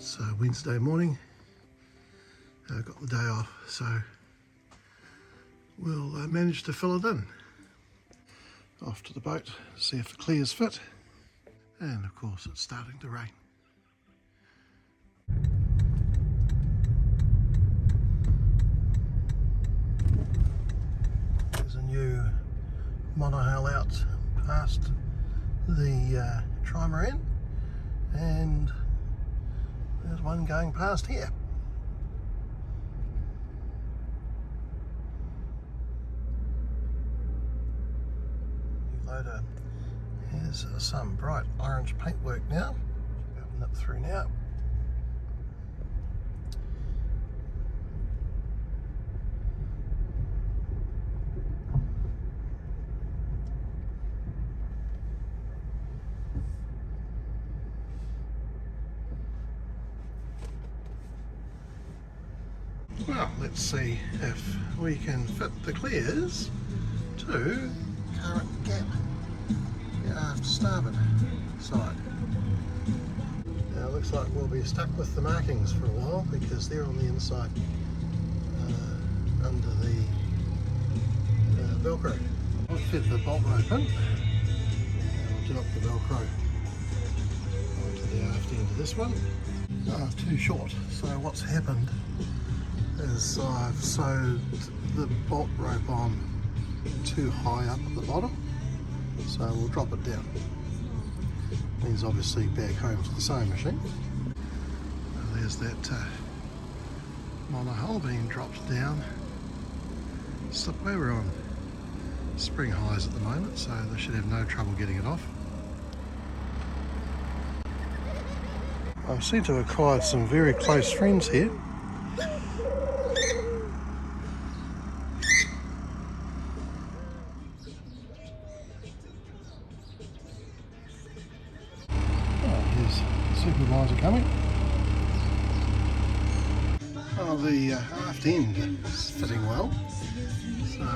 It's Wednesday morning. I got the day off, so we'll manage to fill it in. Off to the boat, see if the clears fit, and of course it's starting to rain. There's a new monohull out past the trimaran, and there's one going past here. New loader has some bright orange paintwork now. Should be able to nip through now. Well, let's see if we can fit the clears to current gap aft starboard side. Now it looks like we'll be stuck with the markings for a while because they're on the inside under the Velcro. I'll fit the bolt rope in and I'll drop the Velcro onto the aft end of this one. Too short, so what's happened is I've sewed the bolt rope on too high up at the bottom, so we'll drop it down. Means obviously back home to the sewing machine. And there's that monohull being dropped down. Slipway, we're on spring highs at the moment, so they should have no trouble getting it off. I seem to have acquired some very close friends here. Supervisor coming. Oh, the aft end is fitting well, so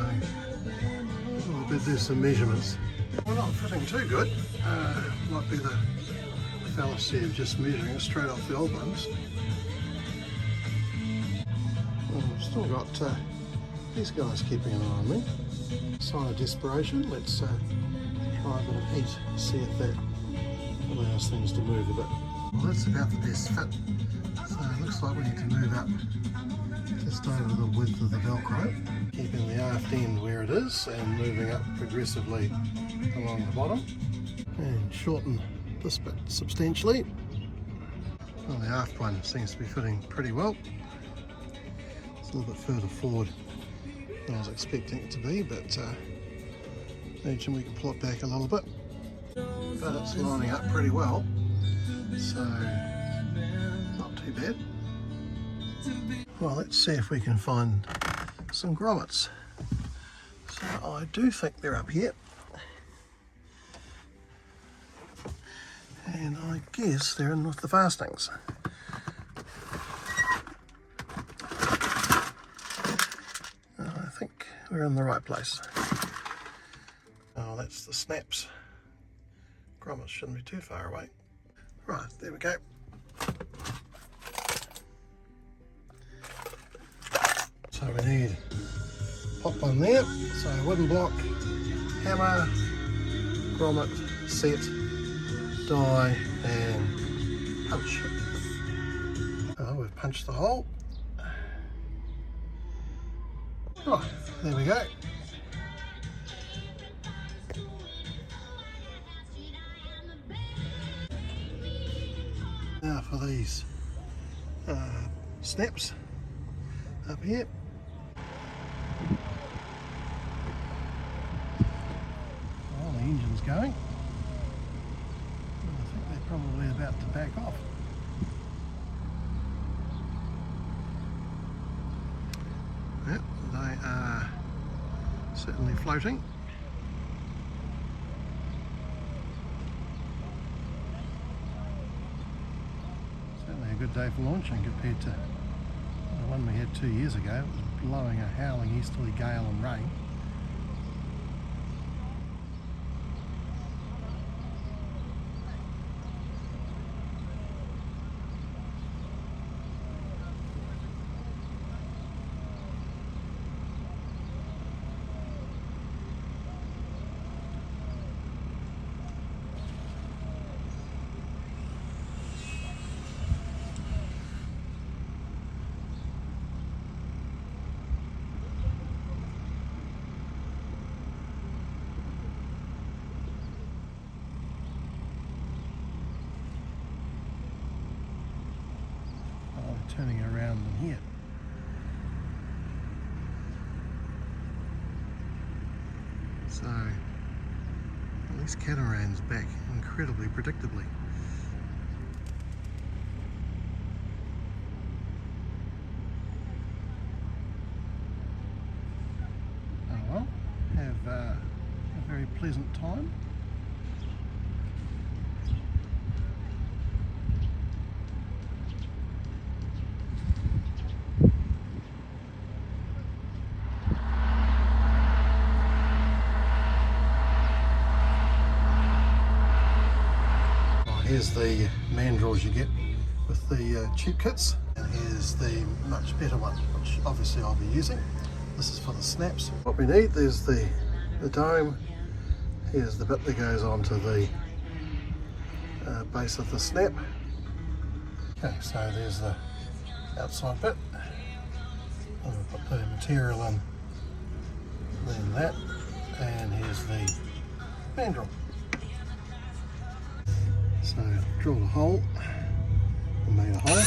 we'll better do some measurements. We're not fitting too good. Might be the fallacy of just measuring it straight off the old ones. Well, we've still got these guys keeping an eye on me. Sign of desperation. Let's try a bit of heat, see if that allows things to move a bit. Well, that's about the best fit, so it looks like we need to move up just over the width of the Velcro, keeping the aft end where it is and moving up progressively along the bottom, and shorten this bit substantially. Well, the aft one seems to be fitting pretty well. It's a little bit further forward than I was expecting it to be, but imagine we can pull it back a little bit. But it's lining up pretty well, so not too bad. Well, let's see if we can find some grommets. So I do think they're up here, and I guess they're in with the fastenings. I think we're in the right place. Oh, that's the snaps. Grommets shouldn't be too far away. Right, there we go. So we need pop one there. So wooden block, hammer, grommet, set, die, and punch. Oh, we've punched the hole. Right, there we go. Now for these snaps up here. Oh, the engine's going. I think they're probably about to back off. Yep, they are certainly floating. Certainly a good day for launching compared to the one we had 2 years ago. It was blowing a howling easterly gale and rain. turning around in here. So, at least catamaran's back incredibly predictably. Oh well, have a very pleasant time. Here's the mandrels you get with the cheap kits, and here's the much better one, which obviously I'll be using. This is for the snaps. What we need, there's the dome, here's the bit that goes onto the base of the snap. Okay, so there's the outside bit. I'll put the material in, then that, and here's the mandrel. So drilled a hole and made a hole.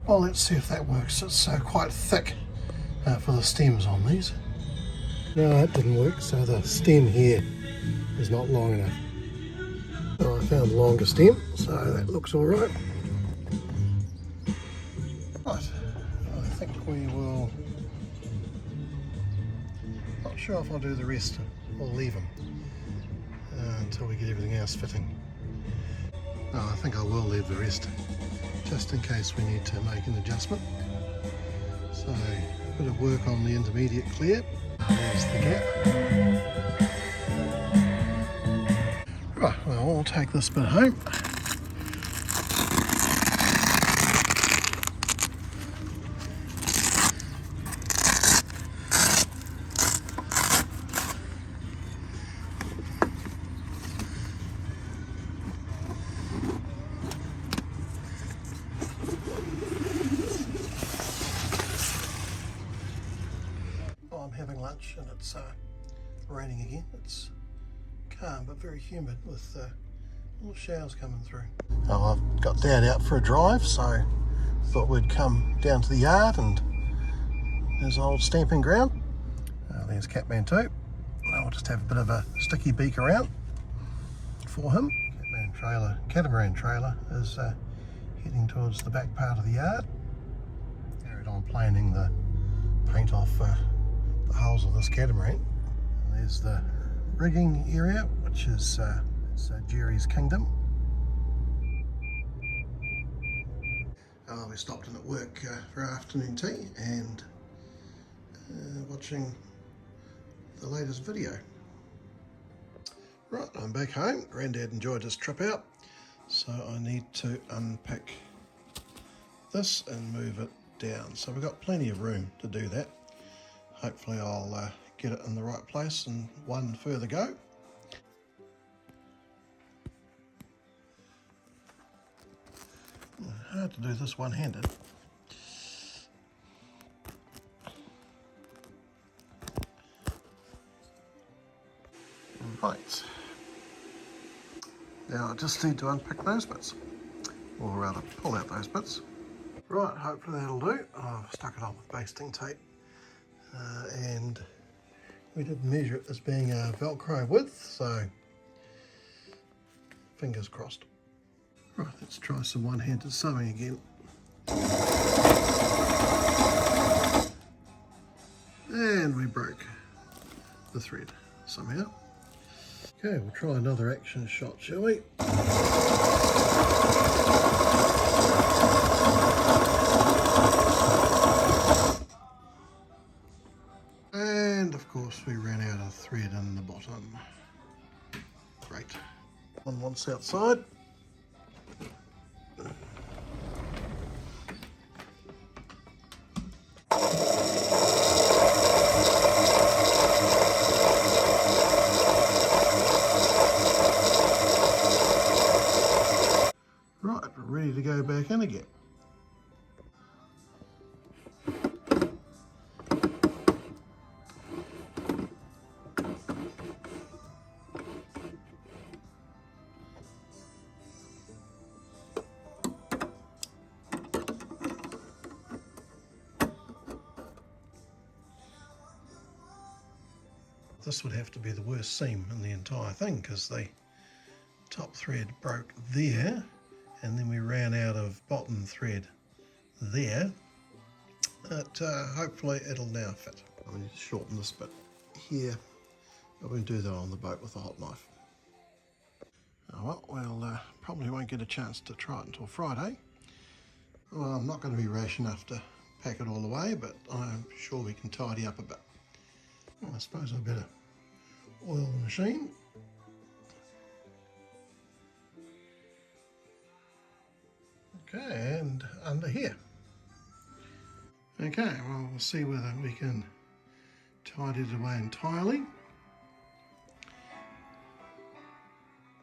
Well, let's see if that works. It's quite thick for the stems on these. No, that didn't work, so the stem here is not long enough. So I found a longer stem, so that looks all right. Right, I think we will, not sure if I'll do the rest. We'll leave them until we get everything else fitting. No, I think I will leave the rest, just in case we need to make an adjustment. So, a bit of work on the intermediate clear. There's the gap. Right, well, I'll take this bit home. Having lunch and it's raining again. It's calm but very humid with little showers coming through. Oh, I've got Dad out for a drive, so thought we'd come down to the yard, and there's an old stamping ground. There's CATMANTOO. I'll just have a bit of a sticky beak around for him. Catamaran trailer is heading towards the back part of the yard. Carried on planing the paint off the hulls of this catamaran. And there's the rigging area, which is it's Jerry's Kingdom. We stopped in at work for afternoon tea and watching the latest video. Right, I'm back home. Granddad enjoyed his trip out, so I need to unpick this and move it down. So we've got plenty of room to do that. Hopefully I'll get it in the right place in one further go. Hard to do this one-handed. Right. Now I just need to unpick those bits, or rather pull out those bits. Right, hopefully that'll do. I've stuck it on with basting tape. And we did measure it as being a Velcro width, so fingers crossed. Right, let's try some one-handed sewing again. And we broke the thread somehow. Okay, we'll try another action shot, shall we? And of course we ran out of thread in the bottom. Great. One once outside. Right, we're ready to go back in again. this would have to be the worst seam in the entire thing, because the top thread broke there and then we ran out of bottom thread there. But hopefully it'll now fit. I need to shorten this bit here. I won't do that on the boat with a hot knife. Oh well, we'll probably won't get a chance to try it until Friday. Well, I'm not going to be rash enough to pack it all away, but I'm sure we can tidy up a bit. Well, I suppose I better oil the machine. Okay, and under here. Okay, well, we'll see whether we can tidy it away entirely.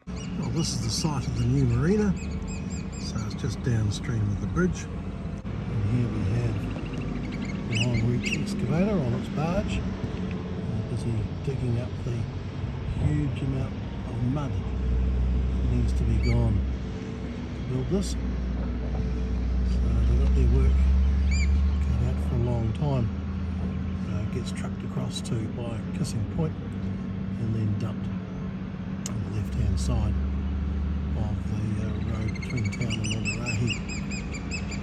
Well, this is the site of the new marina, so it's just downstream of the bridge. And here we have the long reach excavator on its barge, busy digging up the huge amount of mud that needs to be gone to build this. So they've got their work cut out for a long time. It gets trucked across to by Kissing Point and then dumped on the left hand side of the road between town and Monterey,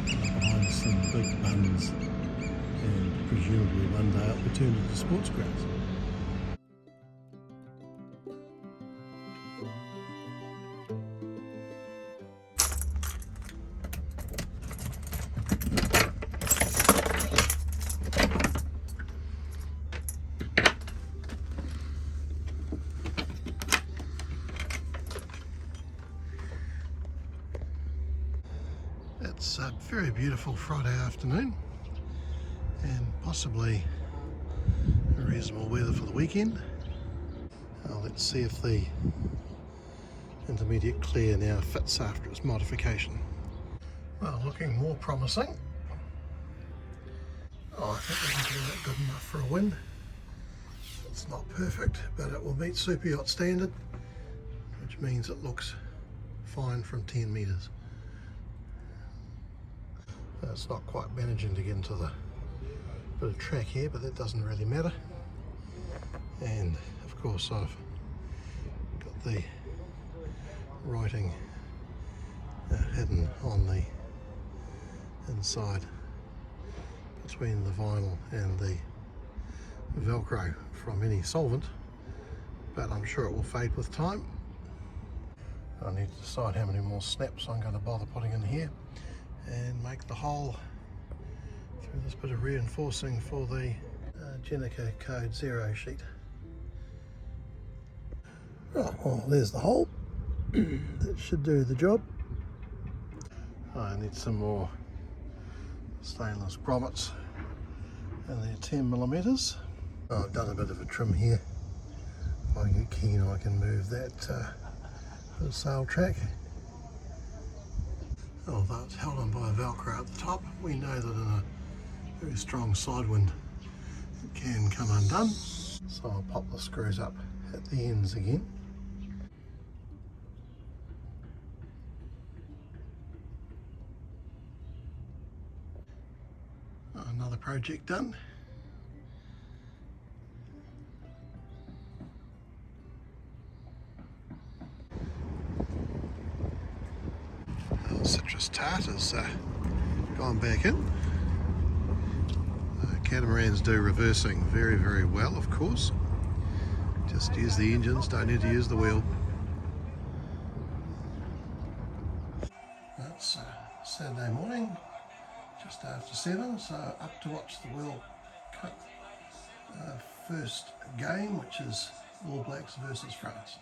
behind some big buns, and presumably one day it will turn into sports grounds. It's a very beautiful Friday afternoon and possibly reasonable weather for the weekend. Let's see if the intermediate clear now fits after its modification. Well, looking more promising. I think we can get that good enough for a win. It's not perfect, but it will meet Super Yacht Standard, which means it looks fine from 10 metres. It's not quite managing to get into the bit of track here, but that doesn't really matter. And of course I've got the writing hidden on the inside between the vinyl and the Velcro from any solvent, but I'm sure it will fade with time. I need to decide how many more snaps I'm going to bother putting in here and make the hole through this bit of reinforcing for the Jenica Code 0 sheet. Right, well, there's the hole. That should do the job. I need some more stainless grommets, and they're 10mm. I've done a bit of a trim here. If I get keen, I can move that to the sail track. Although it's held on by a Velcro at the top, we know that in a very strong side wind it can come undone. So I'll pop the screws up at the ends again. Another project done. Citrus tart has gone back in. Catamarans do reversing very, very well, of course. Just use the engines, don't need to use the wheel. It's Saturday morning, just after 7, so up to watch the World Cup first game, which is All Blacks versus France.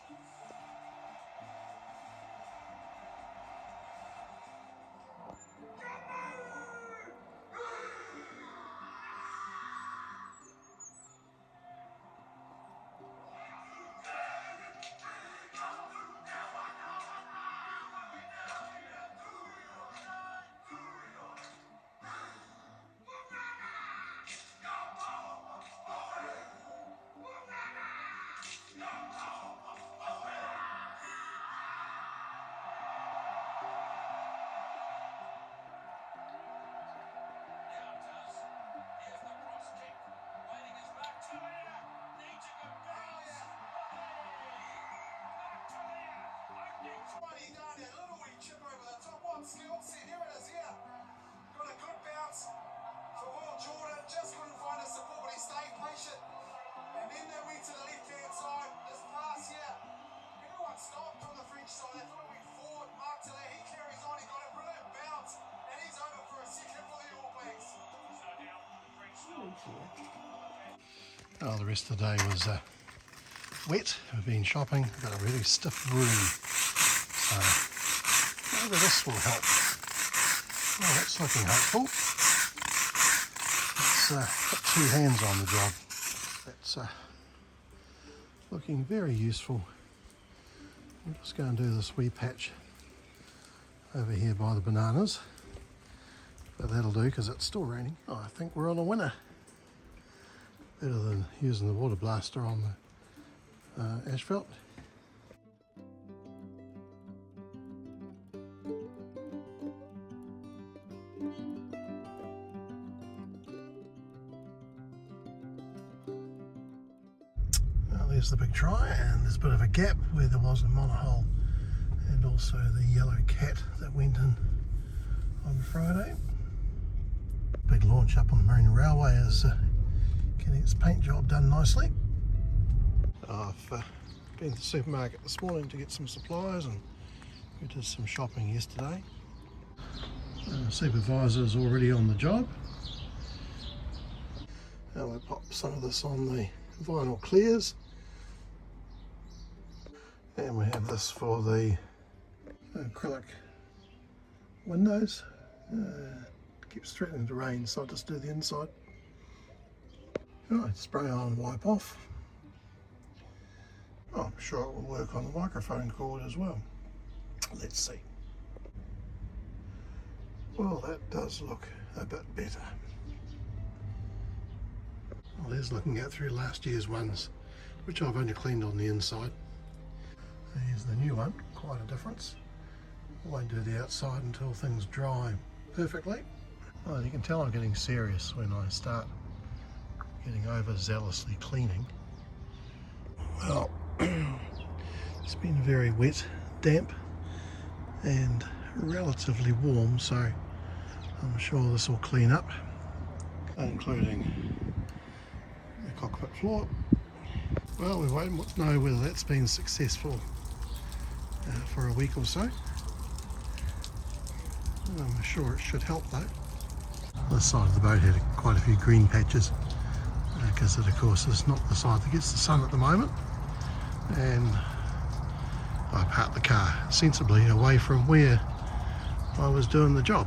skills. See, here it is here. Got a good bounce for Will Jordan. Just couldn't find his support, but he stayed patient. And then they went to the left-hand side. This pass here. Everyone stopped from the French side. They thought it went forward. Mark Tiller, he carries on. He got a brilliant bounce. And he's over for a second for the All Blacks. Oh, the rest of the day was wet. We've been shopping. We've got a really stiff room. So maybe this will help. Oh, that's looking hopeful. Let's put two hands on the job. That's looking very useful. I'm just going to do this wee patch over here by the bananas. But that'll do because it's still raining. Oh, I think we're on a winner. Better than using the water blaster on the asphalt. Well, there's the big try, and there's a bit of a gap where there was a monohull, and also the yellow cat that went in on Friday. Big launch up on the Marine Railway is getting its paint job done nicely. I've been to the supermarket this morning to get some supplies, and we did some shopping yesterday. The supervisor's already on the job. Now we'll pop some of this on the vinyl clears, and we have this for the acrylic windows. Keeps threatening to rain, so I'll just do the inside. Right, spray on, wipe off. Oh, I'm sure it will work on the microphone cord as well. Let's see. Well, that does look a bit better. Well, there's looking at through last year's ones, which I've only cleaned on the inside. Here's the new one, quite a difference. I won't do the outside until things dry perfectly. Well, you can tell I'm getting serious when I start getting overzealously cleaning. Well, it's been very wet, damp, and relatively warm, so I'm sure this will clean up, including the cockpit floor. Well, we won't know whether that's been successful for a week or so. I'm sure it should help though. This side of the boat had quite a few green patches because it of course is not the side that gets the sun at the moment, and I parked the car sensibly away from where I was doing the job.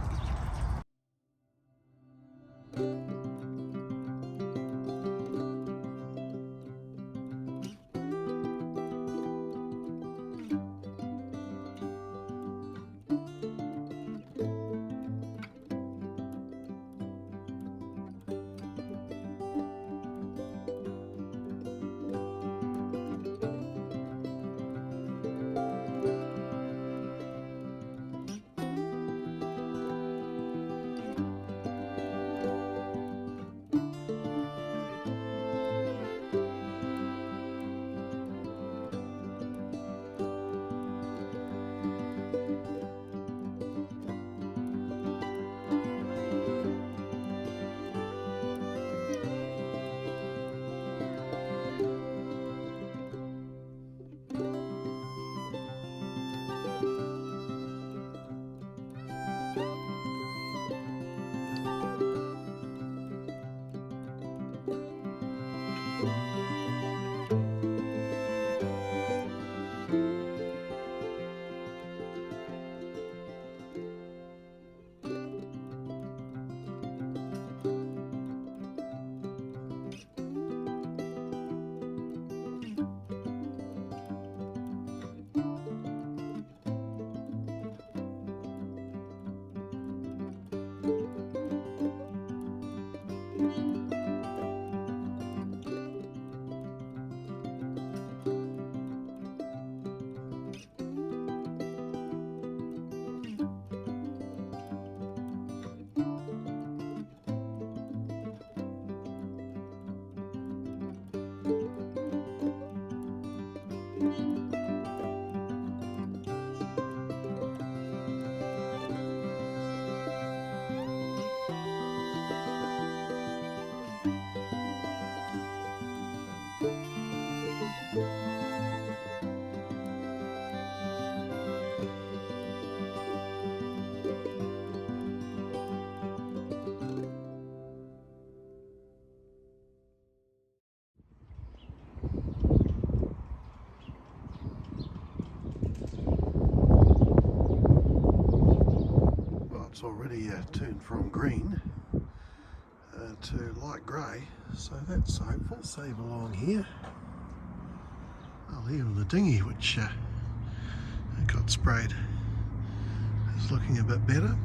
it's already turned from green to light grey, so that's hopeful. Save along here. Well, even the dinghy, which got sprayed, is looking a bit better.